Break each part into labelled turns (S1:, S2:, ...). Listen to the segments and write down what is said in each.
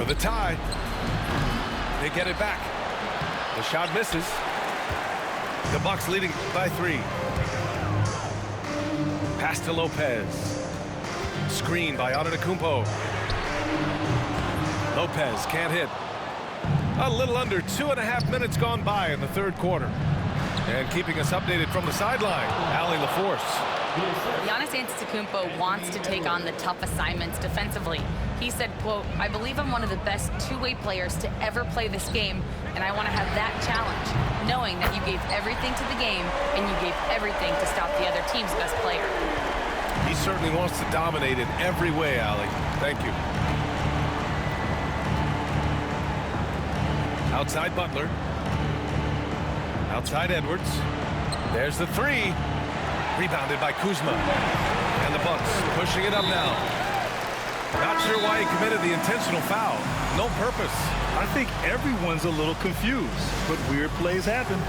S1: for the tie. They get it back. The shot misses. The Bucks leading by 3. Pass to Lopez. Screen by Antetokounmpo. Lopez can't hit. A little under 2.5 minutes gone by in the third quarter. And keeping us updated from the sideline, Allie LaForce.
S2: Giannis Antetokounmpo wants to take on the tough assignments defensively. He said, quote, "I believe I'm one of the best two-way players to ever play this game, and I want to have that challenge, knowing that you gave everything to the game and you gave everything to stop the other team's best player."
S1: He certainly wants to dominate in every way, Allie. Thank you. Outside Butler. Outside Edwards. There's the 3. Rebounded by Kuzma. And the Bucks pushing it up now. Not sure why he committed the intentional foul. No purpose.
S3: I think everyone's a little confused, but weird plays happen.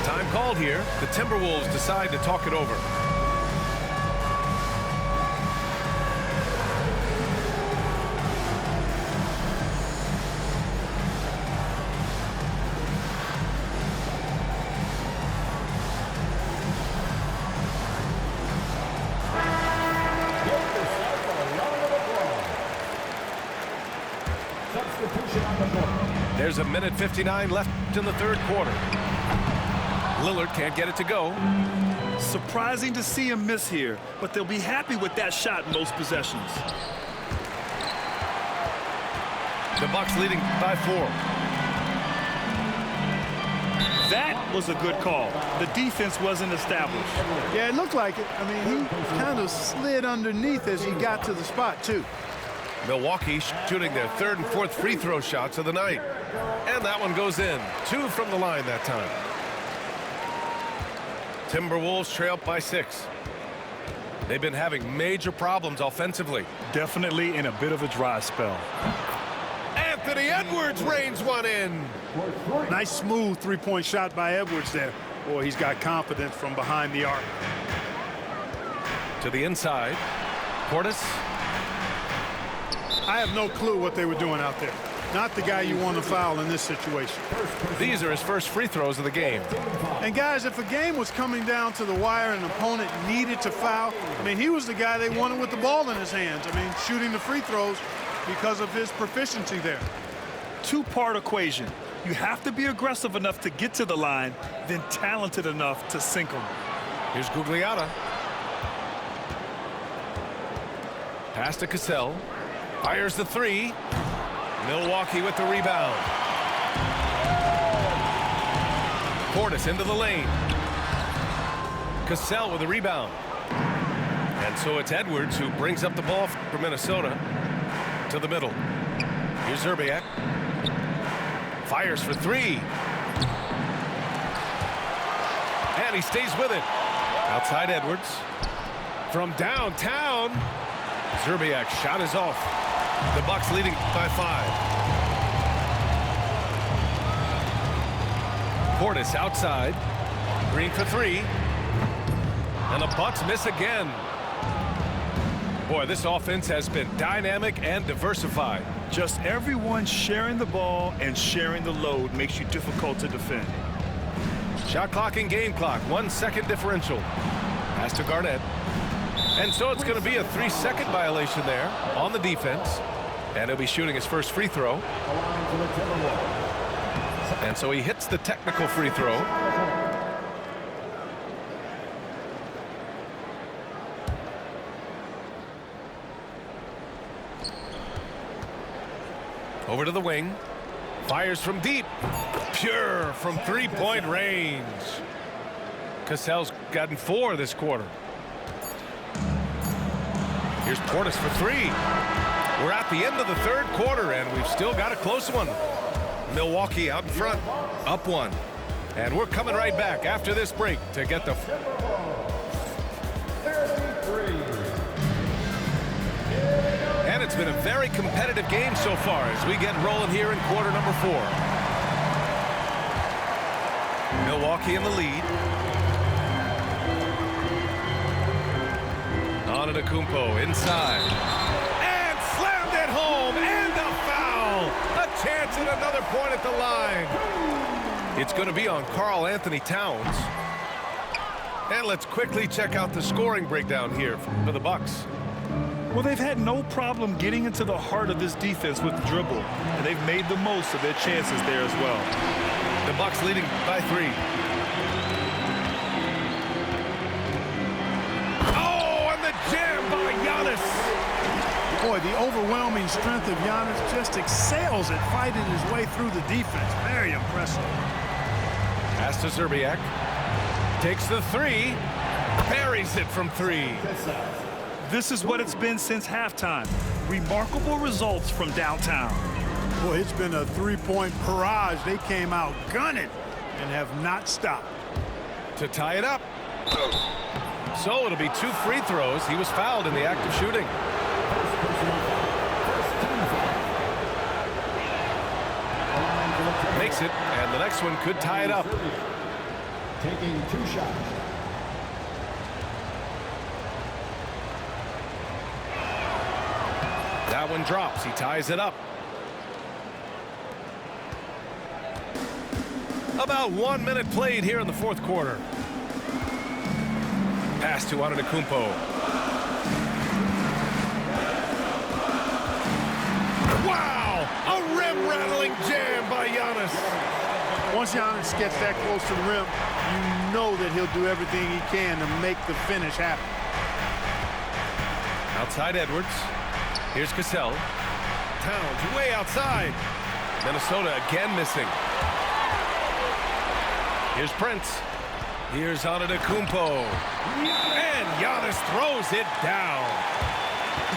S1: Time called here. The Timberwolves decide to talk it over. There's 1:59 left in the third quarter. Lillard can't get it to go.
S3: Surprising to see him miss here, but they'll be happy with that shot most possessions.
S1: The Bucks leading by 4.
S3: That was a good call. The defense wasn't established.
S4: Yeah, it looked like it. I mean, he kind of slid underneath as he got to the spot, too.
S1: Milwaukee shooting their 3rd and 4th free throw shots of the night. And that one goes in. 2 from the line that time. Timberwolves trail by 6. They've been having major problems offensively.
S3: Definitely in a bit of a dry spell.
S1: Anthony Edwards reins one in.
S4: Nice smooth three-point shot by Edwards there. Boy, he's got confidence from behind the arc.
S1: To the inside. Portis.
S4: I have no clue what they were doing out there. Not the guy you want to foul in this situation.
S1: These are his first free throws of the game.
S4: And guys, if a game was coming down to the wire and an opponent needed to foul, I mean, he was the guy they wanted with the ball in his hands. I mean, shooting the free throws because of his proficiency there.
S3: Two-part equation. You have to be aggressive enough to get to the line, then talented enough to sink them.
S1: Here's Gugliotta. Pass to Cassell. Fires the 3. Milwaukee with the rebound. Portis into the lane. Cassell with the rebound. And so it's Edwards who brings up the ball for Minnesota to the middle. Here's Zerbiak. Fires for 3. And he stays with it. Outside Edwards. From downtown. Zerbiak's shot is off. The Bucks leading by 5. Portis outside. Green for 3. And the Bucks miss again. Boy, this offense has been dynamic and diversified.
S3: Just everyone sharing the ball and sharing the load makes you difficult to defend.
S1: Shot clock and game clock. 1 second differential. Pass to Garnett. And so it's going to be a 3-second violation there on the defense. And he'll be shooting his first free throw. And so he hits the technical free throw. Over to the wing. Fires from deep. Pure from 3-point range. Cassell's gotten 4 this quarter. Here's Portis for 3. We're at the end of the third quarter, and we've still got a close one. Milwaukee out in front, up 1. And we're coming right back after this break to get the... And it's been a very competitive game so far as we get rolling here in quarter number 4. Milwaukee in the lead. Antetokounmpo inside. And slammed it home. And a foul. three-point at the line. It's going to be on Karl-Anthony Towns. And let's quickly check out the scoring breakdown here for the Bucks.
S3: Well, they've had no problem getting into the heart of this defense with the dribble, and they've made the most of their chances there as well.
S1: The Bucks leading by 3. Oh, and the jam by Giannis.
S4: Boy, the overwhelming strength of Giannis just excels at fighting his way through the defense. Very impressive.
S1: Pass to Szczerbiak. Takes the 3. Buries it from 3.
S3: This is what it's been since halftime. Remarkable results from downtown.
S4: Boy, it's been a three-point barrage. They came out gunning and have not stopped.
S1: To tie it up. So it'll be 2 free throws. He was fouled in the act of shooting. Makes it, and the next one could tie it up.
S5: Taking 2 shots.
S1: That one drops. He ties it up. About 1 minute played here in the fourth quarter. Pass to Antetokounmpo. Wow! A rim-rattling jam by Giannis.
S4: Once Giannis gets that close to the rim, you know that he'll do everything he can to make the finish happen.
S1: Outside Edwards. Here's Cassell. Towns way outside. Minnesota again missing. Here's Prince. Here's Antetokounmpo. And Giannis throws it down.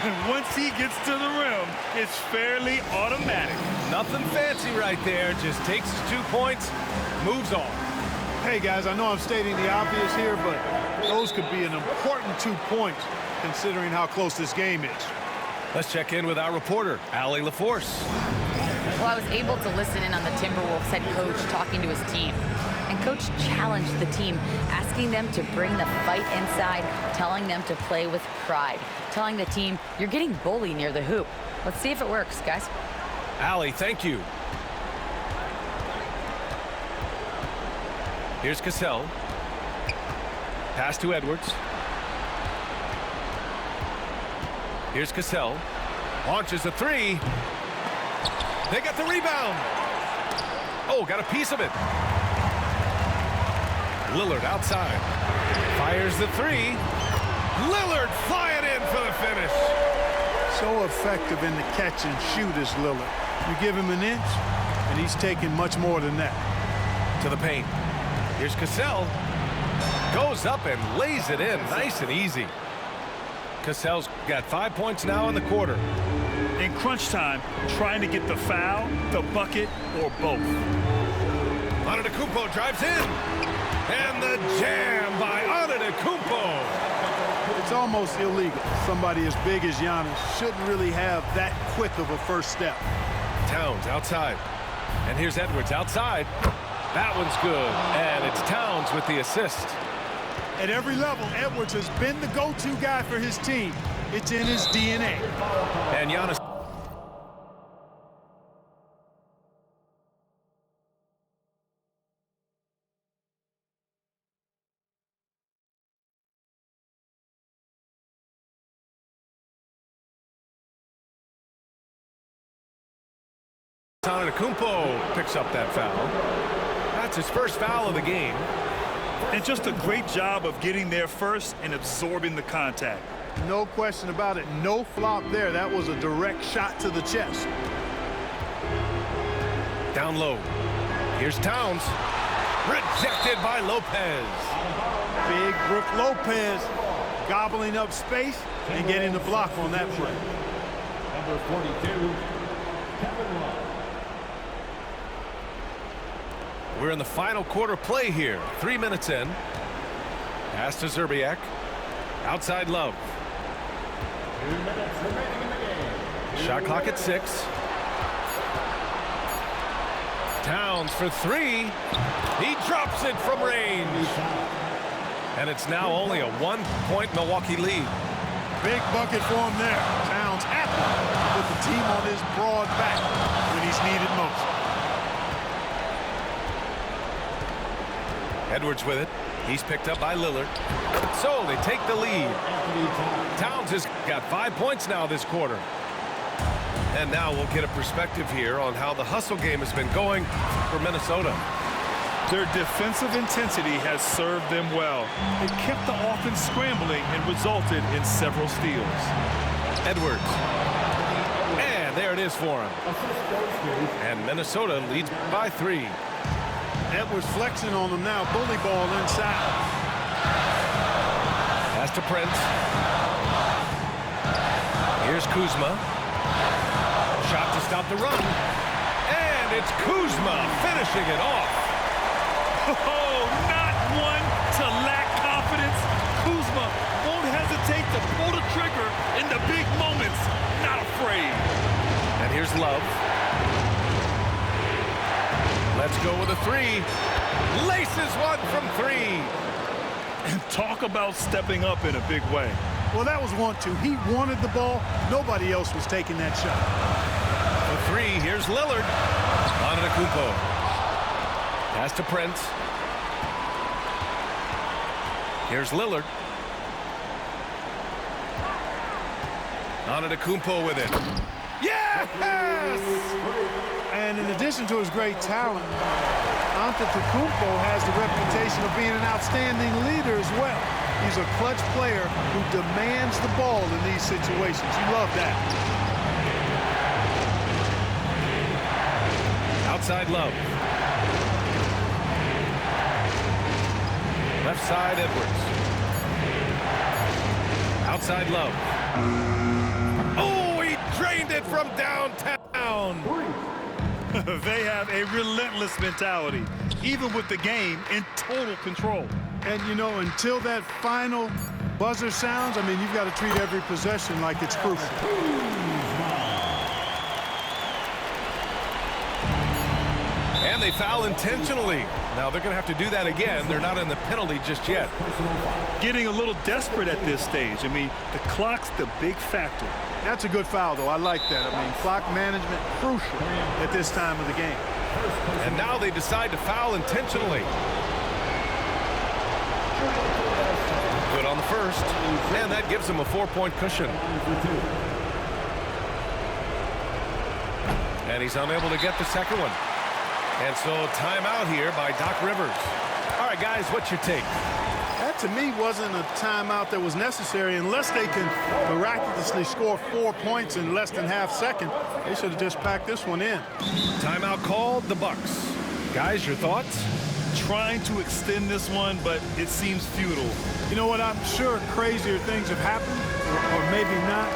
S3: And once he gets to the rim, it's fairly automatic.
S1: Nothing fancy right there. Just takes his 2 points, moves on.
S4: Hey, guys, I know I'm stating the obvious here, but those could be an important 2 points considering how close this game is.
S1: Let's check in with our reporter, Allie LaForce.
S2: Well, I was able to listen in on the Timberwolves head coach talking to his team. And coach challenged the team, asking them to bring the fight inside, telling them to play with pride, telling the team, you're getting bullied near the hoop. Let's see if it works, guys.
S1: Allie, thank you. Here's Cassell. Pass to Edwards. Here's Cassell. Launches a 3. They got the rebound. Oh, got a piece of it. Lillard outside. Fires the 3. Lillard flying in for the finish.
S4: So effective in the catch and shoot is Lillard. You give him an inch, and he's taking much more than that.
S1: To the paint. Here's Cassell. Goes up and lays it in nice and easy. Cassell's got 5 points now in the quarter.
S3: In crunch time, trying to get the foul, the bucket, or both.
S1: Antetokounmpo drives in. And the jam by Antetokounmpo.
S4: It's almost illegal. Somebody as big as Giannis shouldn't really have that quick of a first step.
S1: Towns outside. And here's Edwards outside. That one's good. And it's Towns with the assist.
S4: At every level, Edwards has been the go-to guy for his team. It's in his DNA.
S1: And Giannis. Antetokounmpo picks up that foul. That's his first foul of the game.
S3: And just a great job of getting there first and absorbing the contact.
S4: No question about it. No flop there. That was a direct shot to the chest.
S1: Down low. Here's Towns. Rejected by Lopez.
S4: Big Brook Lopez gobbling up space and getting the block on that play.
S5: Number 42, Kevin Love.
S1: We're in the final quarter play here. 3 minutes in. Pass to Szczerbiak. Outside Love.
S5: 2 minutes remaining in the game.
S1: Shot clock at 6. Towns for 3. He drops it from range. And it's now only a 1-point Milwaukee lead.
S4: Big bucket for him there. Towns happy with the team on his broad back when he's needed most.
S1: Edwards with it. He's picked up by Lillard. So they take the lead. Towns has got 5 points now this quarter. And now we'll get a perspective here on how the hustle game has been going for Minnesota.
S3: Their defensive intensity has served them well. It kept the offense scrambling and resulted in several steals.
S1: Edwards. And there it is for him. And Minnesota leads by 3.
S4: Edwards flexing on them now. Bully ball inside.
S1: Pass to Prince. Here's Kuzma. Shot to stop the run. And it's Kuzma finishing it off.
S3: Oh, not one to lack confidence. Kuzma won't hesitate to pull the trigger in the big moments. Not afraid.
S1: And here's Love. Let's go with a 3. Laces one from 3.
S3: And talk about stepping up in a big way.
S4: Well, that was 1-2. He wanted the ball. Nobody else was taking that shot.
S1: The 3. Here's Lillard. Antetokounmpo. Pass to Prince. Here's Lillard. Antetokounmpo with it. Yes!
S4: And in addition to his great talent, Antetokounmpo has the reputation of being an outstanding leader as well. He's a clutch player who demands the ball in these situations. You love that.
S1: Outside Love. Left side Edwards. Outside Love. Oh, he drained it from downtown.
S3: They have a relentless mentality, even with the game in total control.
S4: And, you know, until that final buzzer sounds, I mean, you've got to treat every possession like it's crucial.
S1: And they foul intentionally. Now they're going to have to do that again. They're not in the penalty just yet.
S3: Getting a little desperate at this stage. I mean, the clock's the big factor.
S4: That's a good foul, though. I like that. I mean, clock management crucial at this time of the game.
S1: And now they decide to foul intentionally. Good on the first. And that gives them a 4-point cushion. And he's unable to get the second one. And so timeout here by Doc Rivers. All right, guys, what's your take?
S4: That, to me, wasn't a timeout that was necessary. Unless they can miraculously score 4 points in less than half second, they should have just packed this one in.
S1: Timeout called, the Bucks. Guys, your thoughts?
S3: Trying to extend this one, but it seems futile.
S4: You know what? I'm sure crazier things have happened, or maybe not.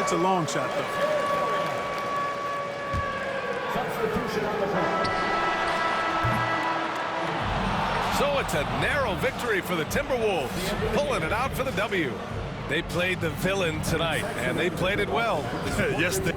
S4: It's a long shot, though.
S5: Substitution on the bench.
S1: So it's a narrow victory for the Timberwolves, pulling it out for the W. They played the villain tonight, and they played it well.
S3: Yes, they